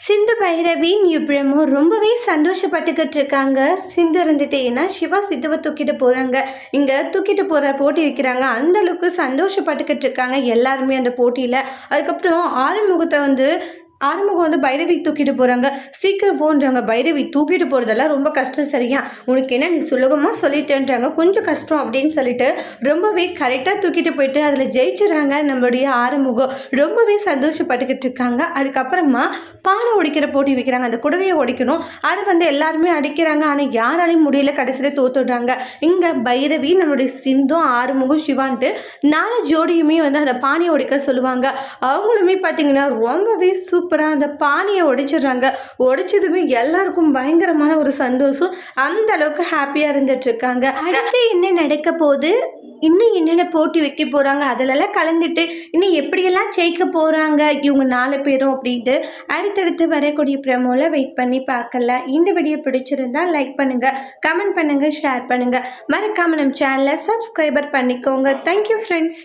சிந்து பைரவின் இப்ரமோ ரொம்பவே சந்தோஷப்பட்டுக்கிட்டு இருக்காங்க. சிந்து இருந்துட்டு ஏன்னா சிவா சித்துவை தூக்கிட்டு போகிறாங்க, இங்கே தூக்கிட்டு போகிற போட்டி வைக்கிறாங்க. அந்த அளவுக்கு சந்தோஷப்பட்டுக்கிட்டு இருக்காங்க எல்லாருமே அந்த போட்டியில். அதுக்கப்புறம் ஆறுமுகம் வந்து பைரவி தூக்கிட்டு போகிறாங்க. சீக்கிரம் போன்றாங்க. பைரவி தூக்கிட்டு போகிறதெல்லாம் ரொம்ப கஷ்டம் சரியா, உனக்கு என்ன நீ சுலபமாக சொல்லிட்டேன்றாங்க. கொஞ்சம் கஷ்டம் அப்படின்னு சொல்லிட்டு ரொம்பவே கரெக்டாக தூக்கிட்டு போயிட்டு அதில் ஜெயிச்சுறாங்க நம்மளுடைய ஆறுமுகம். ரொம்பவே சந்தோஷப்பட்டுக்கிட்டு இருக்காங்க. அதுக்கப்புறமா பானை உடைக்கிற போட்டி வைக்கிறாங்க. அந்த குடவையை உடைக்கணும், அதை வந்து எல்லாருமே அடிக்கிறாங்க. ஆனால் யாராலையும் முடியல, கடைசியில் தோத்துடுறாங்க. இங்கே பைரவி நம்மளுடைய சிந்தும் ஆறுமுகம் சிவான்ட்டு 4 ஜோடியுமே வந்து அந்த பானையை உடைக்க சொல்லுவாங்க. அவங்களுமே பார்த்தீங்கன்னா ரொம்பவே சூப்பராக அந்த பானையை உடைச்சிடுறாங்க. உடைச்சதுமே எல்லாருக்கும் பயங்கரமான ஒரு சந்தோஷம். அந்த அளவுக்கு ஹாப்பியாக இருந்துட்டு இருக்காங்க. அடுத்து என்ன நடக்க போகுது, இன்னும் என்னென்ன போட்டி வைக்க போகிறாங்க, அதிலெல்லாம் கலந்துட்டு இன்னும் எப்படியெல்லாம் ஜெயிக்க போகிறாங்க இவங்க 4 பேரும் அப்படின்ட்டு அடுத்தடுத்து வரக்கூடிய ப்ரமோவில் வெயிட் பண்ணி பார்க்கலாம். இந்த வீடியோ பிடிச்சிருந்தா லைக் பண்ணுங்கள், கமெண்ட் பண்ணுங்கள், ஷேர் பண்ணுங்கள். மறக்காமல் நம்ம சேனலை சப்ஸ்கிரைபர் பண்ணிக்கோங்க. Thank you friends.